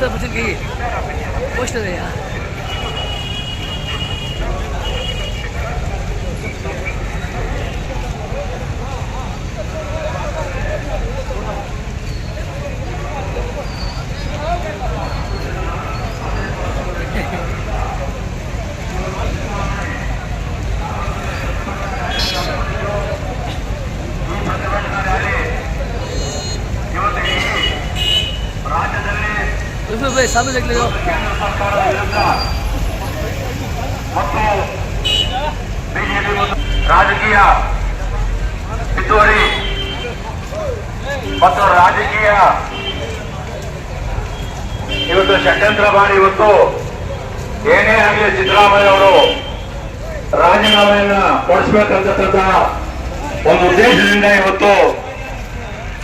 Poster है यार। सामने देख लो। ರಾಜಕೀಯ ಪಿತೂರಿ ಮತ್ತು ರಾಜಕೀಯ ಇವತ್ತು ಷಡ್ಯಂತ್ರ ಮಾಡಿ ಇವತ್ತು ಏನೇ ಆಗಲಿ ಸಿದ್ದರಾಮಯ್ಯ ಅವರು ರಾಜೀನಾಮೆಯನ್ನ ಕೊಡಿಸಬೇಕಂತಕ್ಕಂಥ ಒಂದು ಉದ್ದೇಶದಿಂದ ಇವತ್ತು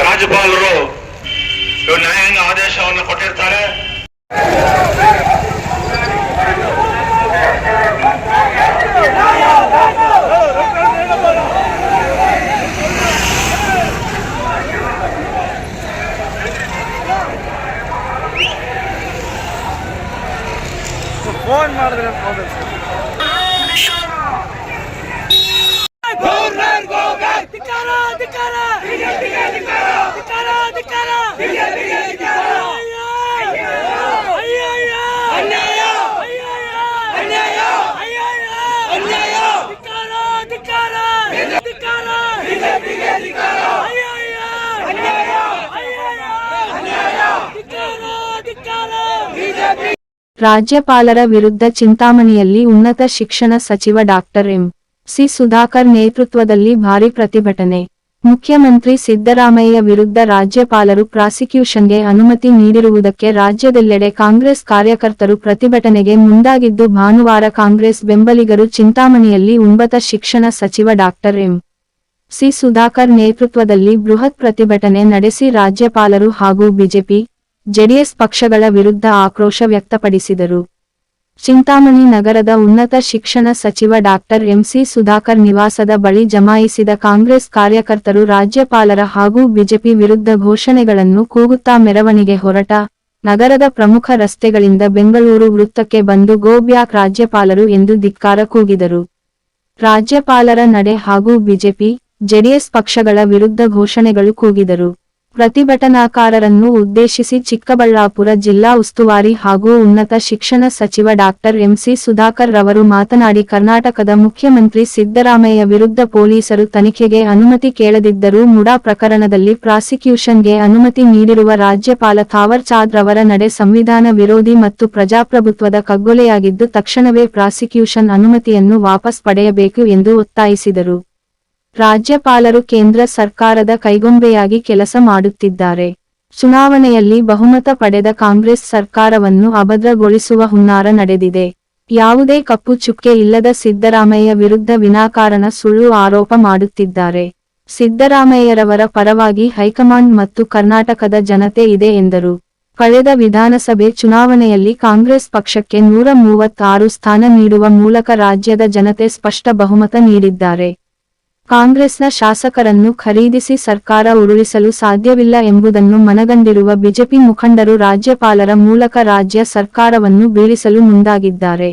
ರಾಜ್ಯಪಾಲರು ನ್ಯಾಯಾಂಗ ಆದೇಶವನ್ನು ಕೊಟ್ಟಿರ್ತಾರೆ. ಫೋನ್ ಮಾಡಿದ್ರೆ ರಾಜ್ಯಪಾಲರ ವಿರುದ್ಧ ಚಿಂತಾಮಣಿಯಲ್ಲಿ ಉನ್ನತ ಶಿಕ್ಷಣ ಸಚಿವ ಡಾಕ್ಟರ್ ಎಂ.ಸಿ. ಸುಧಾಕರ್ ನೇತೃತ್ವದಲ್ಲಿ ಭಾರಿ ಪ್ರತಿಭಟನೆ. ಮುಖ್ಯಮಂತ್ರಿ ಸಿದ್ದರಾಮಯ್ಯ ವಿರುದ್ಧ ರಾಜ್ಯಪಾಲರು ಪ್ರಾಸಿಕ್ಯೂಷನ್ಗೆ ಅನುಮತಿ ನೀಡಿರುವುದಕ್ಕೆ ರಾಜ್ಯದೆಲ್ಲೆಡೆ ಕಾಂಗ್ರೆಸ್ ಕಾರ್ಯಕರ್ತರು ಪ್ರತಿಭಟನೆಗೆ ಮುಂದಾಗಿದ್ದು, ಭಾನುವಾರ ಕಾಂಗ್ರೆಸ್ ಬೆಂಬಲಿಗರು ಚಿಂತಾಮಣಿಯಲ್ಲಿ ಉನ್ನತ ಶಿಕ್ಷಣ ಸಚಿವ ಡಾಕ್ಟರ್ ಎಂ.ಸಿ. ಸುಧಾಕರ್ ನೇತೃತ್ವದಲ್ಲಿ ಬೃಹತ್ ಪ್ರತಿಭಟನೆ ನಡೆಸಿ ರಾಜ್ಯಪಾಲರು ಹಾಗೂ ಬಿಜೆಪಿ, ಜೆಡಿಎಸ್ ಪಕ್ಷಗಳ ವಿರುದ್ಧ ಆಕ್ರೋಶ ವ್ಯಕ್ತಪಡಿಸಿದರು. ಚಿಂತಾಮಣಿ ನಗರದ ಉನ್ನತ ಶಿಕ್ಷಣ ಸಚಿವ ಡಾಕ್ಟರ್ ಎಂ.ಸಿ. ಸುಧಾಕರ್ ನಿವಾಸದ ಬಳಿ ಜಮಾಯಿಸಿದ ಕಾಂಗ್ರೆಸ್ ಕಾರ್ಯಕರ್ತರು ರಾಜ್ಯಪಾಲರ ಹಾಗೂ ಬಿಜೆಪಿ ವಿರುದ್ಧ ಘೋಷಣೆಗಳನ್ನು ಕೂಗುತ್ತಾ ಮೆರವಣಿಗೆ ಹೊರಟ ನಗರದ ಪ್ರಮುಖ ರಸ್ತೆಗಳಿಂದ ಬೆಂಗಳೂರು ವೃತ್ತಕ್ಕೆ ಬಂದು ಗೋ ಬ್ಯಾಕ್ ರಾಜ್ಯಪಾಲರು ಎಂದು ಧಿಕ್ಕಾರ ಕೂಗಿದರು. ರಾಜ್ಯಪಾಲರ ನಡೆ ಹಾಗೂ ಬಿಜೆಪಿ, ಜೆಡಿಎಸ್ ಪಕ್ಷಗಳ ವಿರುದ್ಧ ಘೋಷಣೆಗಳು ಕೂಗಿದರು. ಪ್ರತಿಭಟನಾಕಾರರನ್ನು ಉದ್ದೇಶಿಸಿ ಚಿಕ್ಕಬಳ್ಳಾಪುರ ಜಿಲ್ಲಾ ಉಸ್ತುವಾರಿ ಹಾಗೂ ಉನ್ನತ ಶಿಕ್ಷಣ ಸಚಿವ ಡಾಕ್ಟರ್ ಎಂ.ಸಿ. ಸುಧಾಕರ್ ರವರು ಮಾತನಾಡಿ, ಕರ್ನಾಟಕದ ಮುಖ್ಯಮಂತ್ರಿ ಸಿದ್ದರಾಮಯ್ಯ ವಿರುದ್ಧ ಪೊಲೀಸರು ತನಿಖೆಗೆ ಅನುಮತಿ ಕೇಳದಿದ್ದರೂ ಮುಡಾ ಪ್ರಕರಣದಲ್ಲಿ ಪ್ರಾಸಿಕ್ಯೂಷನ್ಗೆ ಅನುಮತಿ ನೀಡಿರುವ ರಾಜ್ಯಪಾಲ ಥಾವರ್ ಚಾಂದ್ ರವರ ನಡೆ ಸಂವಿಧಾನ ವಿರೋಧಿ ಮತ್ತು ಪ್ರಜಾಪ್ರಭುತ್ವದ ಕಗ್ಗೊಲೆಯಾಗಿದ್ದು, ತಕ್ಷಣವೇ ಪ್ರಾಸಿಕ್ಯೂಷನ್ ಅನುಮತಿಯನ್ನು ವಾಪಸ್ ಪಡೆಯಬೇಕು ಎಂದು ಒತ್ತಾಯಿಸಿದರು. ರಾಜ್ಯಪಾಲರು ಕೇಂದ್ರ ಸರ್ಕಾರದ ಕೈಗೊಂಬೆಯಾಗಿ ಕೆಲಸ ಮಾಡುತ್ತಿದ್ದಾರೆ. ಚುನಾವಣೆಯಲ್ಲಿ ಬಹುಮತ ಪಡೆದ ಕಾಂಗ್ರೆಸ್ ಸರ್ಕಾರವನ್ನು ಅಭದ್ರಗೊಳಿಸುವ ಹುನ್ನಾರ ನಡೆದಿದೆ. ಯಾವುದೇ ಕಪ್ಪು ಚುಕ್ಕೆ ಇಲ್ಲದ ಸಿದ್ದರಾಮಯ್ಯ ವಿರುದ್ಧ ವಿನಾಕಾರಣ ಸುಳ್ಳು ಆರೋಪ ಮಾಡುತ್ತಿದ್ದಾರೆ. ಸಿದ್ದರಾಮಯ್ಯರವರ ಪರವಾಗಿ ಹೈಕಮಾಂಡ್ ಮತ್ತು ಕರ್ನಾಟಕದ ಜನತೆ ಇದೆ ಎಂದರು. ಕಳೆದ ವಿಧಾನಸಭೆ ಚುನಾವಣೆಯಲ್ಲಿ ಕಾಂಗ್ರೆಸ್ ಪಕ್ಷಕ್ಕೆ 136 ಸ್ಥಾನ ನೀಡುವ ಮೂಲಕ ರಾಜ್ಯದ ಜನತೆ ಸ್ಪಷ್ಟ ಬಹುಮತ ನೀಡಿದ್ದಾರೆ. ಕಾಂಗ್ರೆಸ್ನ ಶಾಸಕರನ್ನು ಖರೀದಿಸಿ ಸರ್ಕಾರ ಉರುಳಿಸಲು ಸಾಧ್ಯವಿಲ್ಲ ಎಂಬುದನ್ನು ಮನಗಂಡಿರುವ ಬಿಜೆಪಿ ಮುಖಂಡರು ರಾಜ್ಯಪಾಲರ ಮೂಲಕ ರಾಜ್ಯ ಸರ್ಕಾರವನ್ನು ಬೀಳಿಸಲು ಮುಂದಾಗಿದ್ದಾರೆ.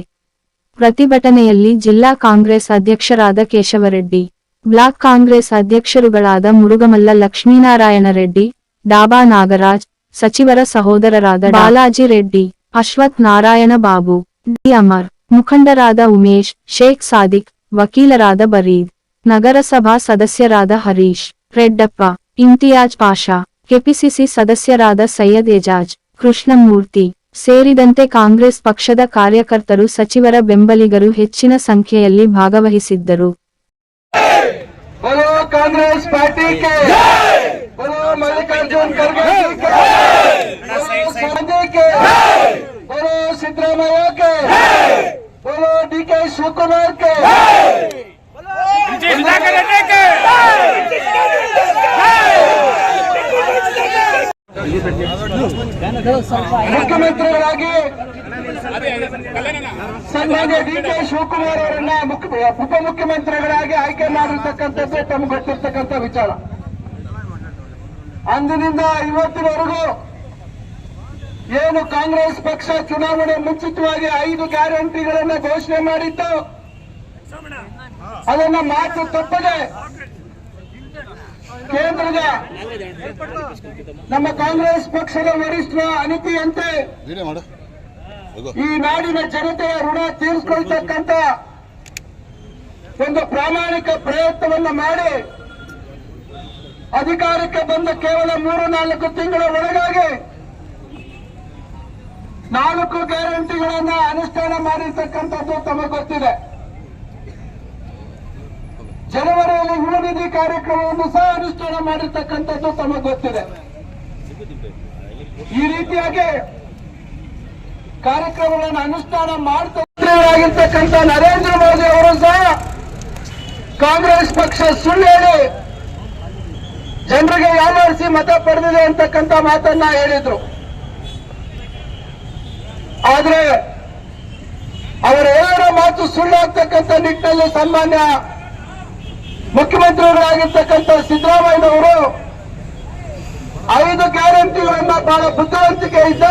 ಪ್ರತಿಭಟನೆಯಲ್ಲಿ ಜಿಲ್ಲಾ ಕಾಂಗ್ರೆಸ್ ಅಧ್ಯಕ್ಷರಾದ ಕೇಶವರೆಡ್ಡಿ, ಬ್ಲಾಕ್ ಕಾಂಗ್ರೆಸ್ ಅಧ್ಯಕ್ಷರುಗಳಾದ ಮುರುಗಮಲ್ಲ ಲಕ್ಷ್ಮೀನಾರಾಯಣ ರೆಡ್ಡಿ, ಡಾಬಾ ನಾಗರಾಜ್, ಸಚಿವರ ಸಹೋದರರಾದ ಬಾಲಾಜಿ ರೆಡ್ಡಿ, ಅಶ್ವಥ್ ನಾರಾಯಣ ಬಾಬು, ಡಿ. ಅಮರ್, ಮುಖಂಡರಾದ ಉಮೇಶ್, ಶೇಖ್ ಸಾದಿಕ್, ವಕೀಲರಾದ ಬರೀದ್, ನಗರಸಭಾ ಸದಸ್ಯರಾದ ಹರೀಶ್, ರೆಡ್ಡಪ್ಪ, ಇಮ್ತಿಯಾಜ್ ಪಾಷಾ, ಕೆಪಿಸಿಸಿ ಸದಸ್ಯರಾದ ಸೈಯದ್ ಎಜಾಜ್, ಕೃಷ್ಣಮೂರ್ತಿ ಸೇರಿದಂತೆ ಕಾಂಗ್ರೆಸ್ ಪಕ್ಷದ ಕಾರ್ಯಕರ್ತರು, ಸಚಿವರ ಬೆಂಬಲಿಗರು ಹೆಚ್ಚಿನ ಸಂಖ್ಯೆಯಲ್ಲಿ ಭಾಗವಹಿಸಿದ್ದರು. ಕಾಂಗ್ರೆಸ್ ಪಾರ್ಟಿ सिद्धरामैया के बोलो डी.के. शिवकुमार के ಮುಖ್ಯಮಂತ್ರಿಗಳಾಗಿ ಸನ್ಮಾನ್ಯ ಡಿ.ಕೆ. ಶಿವಕುಮಾರ್ ಅವರನ್ನ ಉಪಮುಖ್ಯಮಂತ್ರಿಗಳಾಗಿ ಆಯ್ಕೆ ಮಾಡಿರ್ತಕ್ಕಂಥದ್ದು ತಮಗೆ ಗೊತ್ತಿರ್ತಕ್ಕಂಥ ವಿಚಾರ. ಅಂದಿನಿಂದ ಇವತ್ತಿನವರೆಗೂ ಏನು ಕಾಂಗ್ರೆಸ್ ಪಕ್ಷ ಚುನಾವಣೆ ಮುಂಚಿತವಾಗಿ 5 ಗ್ಯಾರಂಟಿಗಳನ್ನು ಘೋಷಣೆ ಮಾಡಿತ್ತು, ಅದನ್ನ ಮಾತು ತಪ್ಪದೆ ಕೇಂದ್ರದ ನಮ್ಮ ಕಾಂಗ್ರೆಸ್ ಪಕ್ಷದ ವರಿಷ್ಠರ ಅನಿತಿಯಂತೆ ಈ ನಾಡಿನ ಜನತೆಯ ಋಣ ತೀರಿಸಿಕೊಳ್ತಕ್ಕಂಥ ಒಂದು ಪ್ರಾಮಾಣಿಕ ಪ್ರಯತ್ನವನ್ನ ಮಾಡಿ ಅಧಿಕಾರಕ್ಕೆ ಬಂದ ಕೇವಲ 3-4 ತಿಂಗಳ ಒಳಗಾಗಿ 4 ಗ್ಯಾರಂಟಿಗಳನ್ನ ಅನುಷ್ಠಾನ ಮಾಡಿರ್ತಕ್ಕಂಥದ್ದು ತಮಗೆ ಗೊತ್ತಿದೆ. ಜನವರಿಯಲ್ಲಿ ಯುವ ನಿಧಿ ಕಾರ್ಯಕ್ರಮವನ್ನು ಸಹ ಅನುಷ್ಠಾನ ಮಾಡಿರ್ತಕ್ಕಂಥದ್ದು ತಮಗೆ ಗೊತ್ತಿದೆ. ಈ ರೀತಿಯಾಗಿ ಕಾರ್ಯಕ್ರಮಗಳನ್ನು ಅನುಷ್ಠಾನ ಮಾಡ್ತಿರ್ತಕ್ಕಂಥ ನರೇಂದ್ರ ಮೋದಿ ಅವರು ಸಹ ಕಾಂಗ್ರೆಸ್ ಪಕ್ಷ ಸುಳ್ಳು ಹೇಳಿ ಜನರಿಗೆ ಯಾಮಾರಿಸಿ ಮತ ಪಡೆದಿದೆ ಅಂತಕ್ಕಂಥ ಮಾತನ್ನ ಹೇಳಿದ್ರು. ಆದ್ರೆ ಅವರ ಎಲ್ಲರ ಮಾತು ಸುಳ್ಳಾಗ್ತಕ್ಕಂಥ ನಿಟ್ಟಿನಲ್ಲಿ ಸನ್ಮಾನ್ಯ ಮುಖ್ಯಮಂತ್ರಿಗಳಾಗಿರ್ತಕ್ಕಂಥ ಸಿದ್ದರಾಮಯ್ಯನವರು 5 ಗ್ಯಾರಂಟಿಗಳನ್ನ ಬಹಳ ಬುದ್ಧಿವಂತಿಕೆಯಿಂದ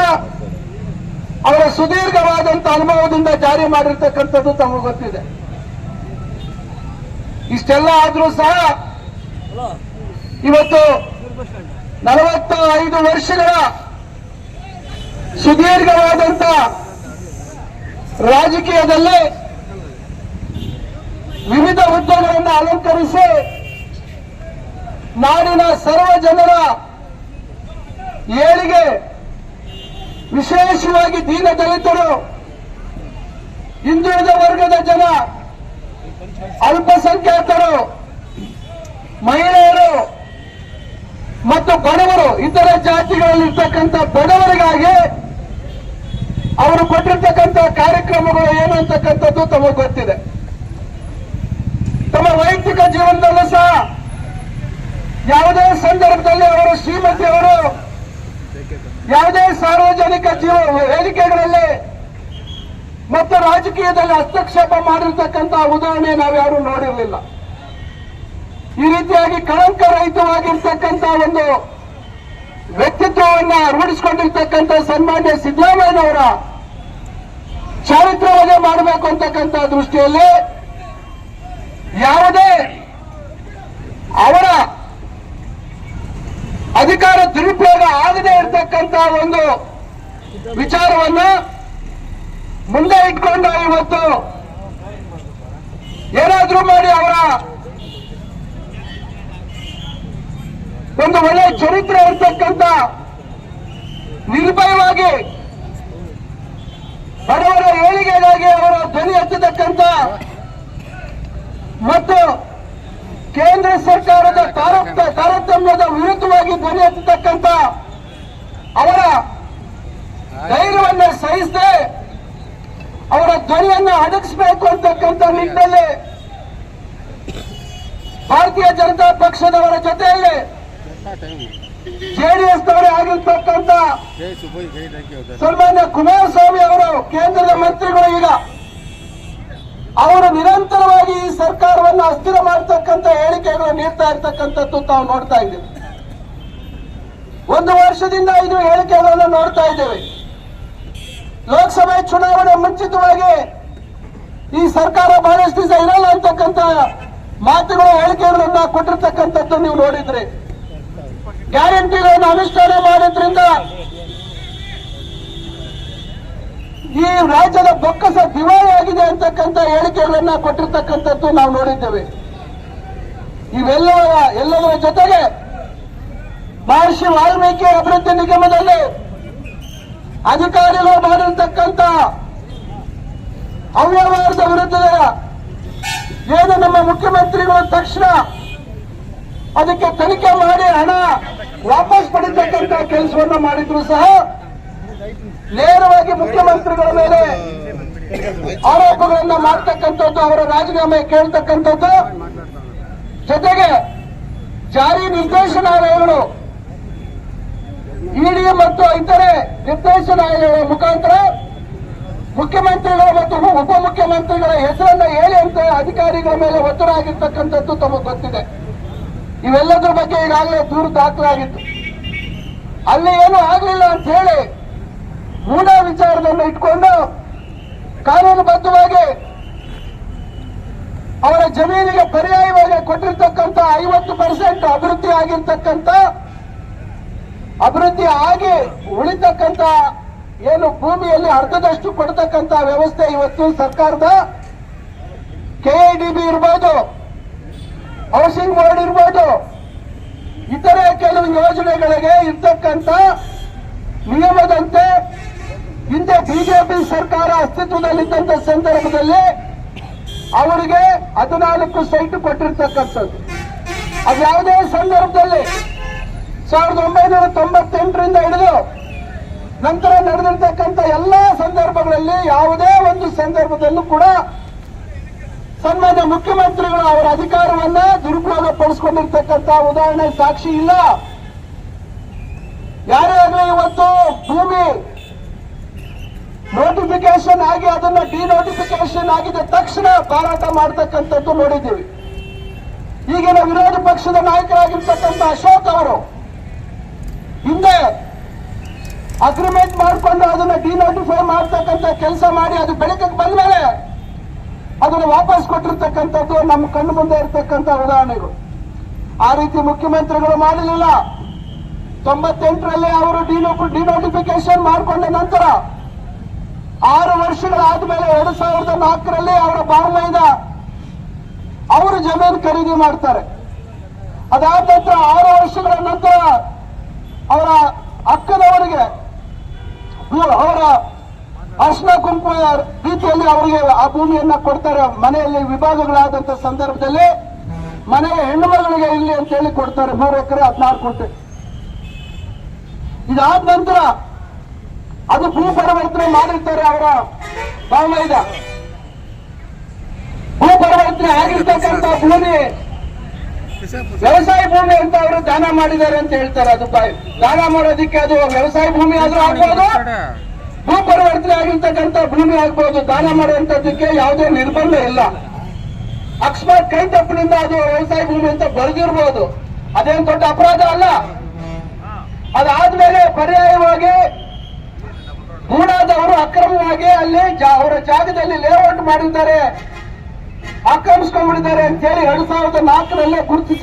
ಅವರ ಸುದೀರ್ಘವಾದಂತಹ ಅನುಭವದಿಂದ ಜಾರಿ ಮಾಡಿರ್ತಕ್ಕಂಥದ್ದು ತಮಗೆ ಗೊತ್ತಿದೆ. ಇಷ್ಟೆಲ್ಲ ಆದ್ರೂ ಸಹ ಇವತ್ತು 45 ವರ್ಷಗಳ ಸುದೀರ್ಘವಾದಂತ ರಾಜಕೀಯದಲ್ಲಿ ವಿವಿಧ ಹುದ್ದೆಗಳನ್ನು ಅಲಂಕರಿಸಿ ನಾಡಿನ ಸರ್ವ ಜನರ ಏಳಿಗೆ, ವಿಶೇಷವಾಗಿ ದೀನ ದಲಿತರು, ಹಿಂದುಳಿದ ವರ್ಗದ ಜನ, ಅಲ್ಪಸಂಖ್ಯಾತರು, ಮಹಿಳೆಯರು ಮತ್ತು ಬಡವರು, ಇತರ ಜಾತಿಗಳಲ್ಲಿರ್ತಕ್ಕಂಥ ಬಡವರಿಗಾಗಿ ಅವರು ಕೊಟ್ಟಿರ್ತಕ್ಕಂಥ ಕಾರ್ಯಕ್ರಮಗಳು ಏನು ಅಂತಕ್ಕಂಥದ್ದು ತಮಗೆ ಗೊತ್ತಿದೆ. ತಮ್ಮ ವೈಯಕ್ತಿಕ ಜೀವನದಲ್ಲೂ ಸಹ ಯಾವುದೇ ಸಂದರ್ಭದಲ್ಲಿ ಅವರು ಶ್ರೀಮತಿಯವರು ಯಾವುದೇ ಸಾರ್ವಜನಿಕ ವೇದಿಕೆಗಳಲ್ಲಿ ಮತ್ತು ರಾಜಕೀಯದಲ್ಲಿ ಹಸ್ತಕ್ಷೇಪ ಮಾಡಿರ್ತಕ್ಕಂಥ ಉದಾಹರಣೆ ನಾವ್ಯಾರು ನೋಡಿರಲಿಲ್ಲ. ಈ ರೀತಿಯಾಗಿ ಕಳಂಕರಹಿತವಾಗಿರ್ತಕ್ಕಂಥ ಒಂದು ವ್ಯಕ್ತಿತ್ವವನ್ನ ರೂಢಿಸಿಕೊಂಡಿರ್ತಕ್ಕಂಥ ಸನ್ಮಾನ್ಯ ಸಿದ್ದರಾಮಯ್ಯನವರ ಚಾರಿತ್ರ್ಯವನ್ನೇ ಮಾಡಬೇಕು ಅಂತಕ್ಕಂಥ ದೃಷ್ಟಿಯಲ್ಲಿ ಯಾವುದೇ ಅವರ ಅಧಿಕಾರ ದುರುಪಯೋಗ ಆಗದೆ ಇರತಕ್ಕಂಥ ಒಂದು ವಿಚಾರವನ್ನ ಮುಂದೆ ಇಟ್ಕೊಂಡು ಇವತ್ತು ಏನಾದ್ರೂ ಮಾಡಿ ಅವರ ಒಂದು ಒಳ್ಳೆಯ ಚರಿತ್ರೆ ಇರ್ತಕ್ಕಂಥ ನಿರ್ಭಯವಾಗಿ ಬಡವರ ಏಳಿಗೆಗಾಗಿ ಅವರ ಧ್ವನಿ ಎತ್ತತಕ್ಕಂಥ ಮತ್ತು ಕೇಂದ್ರ ಸರ್ಕಾರದ ತಾರತಮ್ಯದ ವಿರುದ್ಧವಾಗಿ ಧ್ವನಿ ಎತ್ತತಕ್ಕಂಥ ಅವರ ಧೈರ್ಯವನ್ನ ಸಹಿಸದೆ ಅವರ ಧ್ವನಿಯನ್ನ ಅಡಗಿಸಬೇಕು ಅಂತಕ್ಕಂಥ ನಿಟ್ಟಿನಲ್ಲಿ ಭಾರತೀಯ ಜನತಾ ಪಕ್ಷದವರ ಜೊತೆಯಲ್ಲಿ ಜೆಡಿಎಸ್ನವರೇ ಆಗಿರ್ತಕ್ಕಂಥ ಸನ್ಮಾನ್ಯ ಕುಮಾರಸ್ವಾಮಿ ಅವರು ಕೇಂದ್ರದ ಮಂತ್ರಿಗಳು ಈಗ ಅವರು ನಿರಂತರವಾಗಿ ಈ ಸರ್ಕಾರವನ್ನು ಅಸ್ಥಿರ ಮಾಡತಕ್ಕಂಥ ಹೇಳಿಕೆಗಳು ನೀಡ್ತಾ ಇರ್ತಕ್ಕಂಥದ್ದು ತಾವು ನೋಡ್ತಾ ಇದ್ದೇವೆ. 1 ವರ್ಷದಿಂದ ಇದು ಹೇಳಿಕೆಗಳನ್ನು ನೋಡ್ತಾ ಇದ್ದೇವೆ. ಲೋಕಸಭೆ ಚುನಾವಣೆ ಮುಂಚಿತವಾಗಿ ಈ ಸರ್ಕಾರ ಬಹಳಷ್ಟು ದಿವಸ ಇರಲ್ಲ ಅಂತಕ್ಕಂಥ ಮಾತುಗಳು ಹೇಳಿಕೆಗಳನ್ನ ಕೊಟ್ಟಿರ್ತಕ್ಕಂಥದ್ದು ನೀವು ನೋಡಿದ್ರಿ. ಗ್ಯಾರಂಟಿಗಳನ್ನು ಅನುಷ್ಠಾನ ಮಾಡೋದ್ರಿಂದ ಈ ರಾಜ್ಯದ ಬೊಕ್ಕಸ ದಿವಾಳಿ ಆಗಿದೆ ಅಂತಕ್ಕಂಥ ಹೇಳಿಕೆಗಳನ್ನ ಕೊಟ್ಟಿರ್ತಕ್ಕಂಥದ್ದು ನಾವು ನೋಡಿದ್ದೇವೆ. ಎಲ್ಲದರ ಜೊತೆಗೆ ಮಹರ್ಷಿ ವಾಲ್ಮೀಕಿ ಅಭಿವೃದ್ಧಿ ನಿಗಮದಲ್ಲಿ ಅಧಿಕಾರಿಗಳು ಮಾಡಿರ್ತಕ್ಕಂಥ ಅವ್ಯವಹಾರದ ವಿರುದ್ಧ ಏನು ನಮ್ಮ ಮುಖ್ಯಮಂತ್ರಿಗಳು ತಕ್ಷಣ ಅದಕ್ಕೆ ತನಿಖೆ ಮಾಡಿ ಹಣ ವಾಪಸ್ ಪಡಿತಕ್ಕಂಥ ಕೆಲಸವನ್ನು ಮಾಡಿದ್ರು ಸಹ ನೇರವಾಗಿ ಮುಖ್ಯಮಂತ್ರಿಗಳ ಮೇಲೆ ಆರೋಪಗಳನ್ನ ಮಾಡ್ತಕ್ಕಂಥದ್ದು, ಅವರ ರಾಜೀನಾಮೆ ಕೇಳ್ತಕ್ಕಂಥದ್ದು, ಜೊತೆಗೆ ಜಾರಿ ನಿರ್ದೇಶನಾಲಯಗಳು ಇಡಿ ಮತ್ತು ಇತರೆ ನಿರ್ದೇಶನಾಲಯಗಳ ಮುಖಾಂತರ ಮುಖ್ಯಮಂತ್ರಿಗಳು ಮತ್ತು ಉಪಮುಖ್ಯಮಂತ್ರಿಗಳ ಹೆಸರನ್ನ ಹೇಳಿ ಅಂತ ಅಧಿಕಾರಿಗಳ ಮೇಲೆ ಒತ್ತಡ ಆಗಿರ್ತಕ್ಕಂಥದ್ದು ತಮಗೆ ಗೊತ್ತಿದೆ. ಇವೆಲ್ಲದರ ಬಗ್ಗೆ ಈಗಾಗಲೇ ದೂರು ದಾಖಲಾಗಿತ್ತು. ಅಲ್ಲಿ ಏನು ಆಗಲಿಲ್ಲ ಅಂತ ಹೇಳಿ ಅನ್ನೋದನ್ನು ಇಟ್ಕೊಂಡು ಕಾನೂನುಬದ್ಧವಾಗಿ ಅವರ ಜಮೀನಿಗೆ ಪರ್ಯಾಯವಾಗಿ ಕೊಟ್ಟಿರ್ತಕ್ಕಂಥ 50% ಅಭಿವೃದ್ಧಿ ಆಗಿರ್ತಕ್ಕಂಥ ಅಭಿವೃದ್ಧಿ ಆಗಿ ಉಳಿತಕ್ಕಂಥ ಏನು ಭೂಮಿಯಲ್ಲಿ ಅರ್ಧದಷ್ಟು ಕೊಡ್ತಕ್ಕಂಥ ವ್ಯವಸ್ಥೆ ಇವತ್ತು ಸರ್ಕಾರದ KIDB ಇರ್ಬೋದು, ಹೌಸಿಂಗ್ ಬೋರ್ಡ್ ಇರ್ಬೋದು, ಇತರೆ ಕೆಲವು ಯೋಜನೆಗಳಿಗೆ ಇರ್ತಕ್ಕಂಥ ನಿಯಮದಂತೆ ಹಿಂದೆ ಬಿಜೆಪಿ ಸರ್ಕಾರ ಅಸ್ತಿತ್ವದಲ್ಲಿದ್ದಂಥ ಸಂದರ್ಭದಲ್ಲಿ ಅವರಿಗೆ 14 ಸೈಟ್ ಕೊಟ್ಟಿರ್ತಕ್ಕಂಥದ್ದು. ಅದು ಯಾವುದೇ ಸಂದರ್ಭದಲ್ಲಿ 1998ರಿಂದ ಹಿಡಿದು ನಂತರ ನಡೆದಿರ್ತಕ್ಕಂಥ ಎಲ್ಲಾ ಸಂದರ್ಭಗಳಲ್ಲಿ ಯಾವುದೇ ಒಂದು ಸಂದರ್ಭದಲ್ಲೂ ಕೂಡ ಸನ್ಮಾನ್ಯ ಮುಖ್ಯಮಂತ್ರಿಗಳು ಅವರ ಅಧಿಕಾರವನ್ನ ದುರುಪಯೋಗ ಪಡಿಸಿಕೊಂಡಿರ್ತಕ್ಕಂಥ ಉದಾಹರಣೆ ಸಾಕ್ಷಿ ಇಲ್ಲ. ಯಾರೇ ಆಗಲಿ ಇವತ್ತು ಭೂಮಿ ನೋಟಿಫಿಕೇಶನ್ ಆಗಿ ಅದನ್ನ ಡಿನೋಟಿಫಿಕೇಶನ್ ಆಗಿದ ತಕ್ಷಣ ಮಾರಾಟ ಮಾಡತಕ್ಕಂಥದ್ದು ನೋಡಿದ್ದೀವಿ. ಈಗಿನ ವಿರೋಧ ಪಕ್ಷದ ನಾಯಕರಾಗಿರ್ತಕ್ಕಂಥ ಅಶೋಕ್ ಅವರು ಹಿಂದೆ ಅಗ್ರಿಮೆಂಟ್ ಮಾಡಿಕೊಂಡು ಅದನ್ನ ಡಿನೋಟಿಫೈ ಮಾಡ್ತಕ್ಕಂಥ ಕೆಲಸ ಮಾಡಿ ಅದು ಬೆಳಕಿಗೆ ಬಂದ ಮೇಲೆ ಅದನ್ನು ವಾಪಸ್ ಕೊಟ್ಟಿರ್ತಕ್ಕಂಥದ್ದು ನಮ್ಮ ಕಣ್ಣು ಮುಂದೆ ಇರತಕ್ಕಂಥ ಉದಾಹರಣೆಗಳು. ಆ ರೀತಿ ಮುಖ್ಯಮಂತ್ರಿಗಳು ಮಾಡಲಿಲ್ಲ. 98ರಲ್ಲಿ ಅವರು ಡಿನೋಟಿಫಿಕೇಶನ್ ಮಾಡಿಕೊಂಡ ನಂತರ 6 ವರ್ಷಗಳಾದ್ಮೇಲೆ 2004ರಲ್ಲಿ ಅವರ ಬಾರ್ಮೈದ ಅವರು ಜಮೀನು ಖರೀದಿ ಮಾಡ್ತಾರೆ. ಅದಾದ ನಂತರ 6 ವರ್ಷಗಳ ನಂತರ ಅವರ ಅಕ್ಕದವರಿಗೆ ಅವರ ಅರ್ಶನ ಕುಂಕುಮ ರೀತಿಯಲ್ಲಿ ಅವರಿಗೆ ಆ ಭೂಮಿಯನ್ನ ಕೊಡ್ತಾರೆ. ಮನೆಯಲ್ಲಿ ವಿಭಾಗಗಳಾದಂತ ಸಂದರ್ಭದಲ್ಲಿ ಮನೆಯ ಹೆಣ್ಣು ಮಗಳಿಗೆ ಇಲ್ಲಿ ಅಂತ ಹೇಳಿ ಕೊಡ್ತಾರೆ 3 ಎಕರೆ 16 ಗುಂಟೆ. ಇದಾದ ನಂತರ ಅದು ಭೂ ಪರಿವರ್ತನೆ ಮಾಡಿರ್ತಾರೆ. ಅವರ ಬಾಮೈದ ಭೂ ಪರಿವರ್ತನೆ ಆಗಿರ್ತಕ್ಕಂಥ ಭೂಮಿ ವ್ಯವಸಾಯ ಭೂಮಿ ಅಂತ ಅವರು ದಾನ ಮಾಡಿದ್ದಾರೆ ಅಂತ ಹೇಳ್ತಾರೆ. ಅದು ದಾನ ಮಾಡೋದಿಕ್ಕೆ ಅದು ವ್ಯವಸಾಯ ಭೂಮಿ ಆದ್ರೂ ಆಗ್ಬೋದು, ಭೂ ಪರಿವರ್ತನೆ ಆಗಿರ್ತಕ್ಕಂಥ ಭೂಮಿ ಆಗ್ಬೋದು. ದಾನ ಮಾಡುವಂತದ್ದಕ್ಕೆ ಯಾವುದೇ ನಿರ್ಬಂಧ ಇಲ್ಲ. ಅಕಸ್ಮಾತ್ ಕೈ ತಪ್ಪಿನಿಂದ ಅದು ವ್ಯವಸಾಯ ಭೂಮಿ ಅಂತ ಬರೆದಿರ್ಬೋದು, ಅದೇನು ದೊಡ್ಡ ಅಪರಾಧ ಅಲ್ಲ. ಅದಾದ್ಮೇಲೆ ಪರ್ಯಾಯವಾಗಿ ಗೂಡಾದವರು ಅಕ್ರಮವಾಗಿ ಅಲ್ಲಿ ಅವರ ಜಾಗದಲ್ಲಿ ಲೇಔಟ್ ಮಾಡಿದ್ದಾರೆ, ಆಕ್ರಮಿಸ್ಕೊಂಡ್ಬಿಟ್ಟಿದ್ದಾರೆ ಅಂತ ಹೇಳಿ 2004ರಲ್ಲೇ ಗುರುತಿಸಿ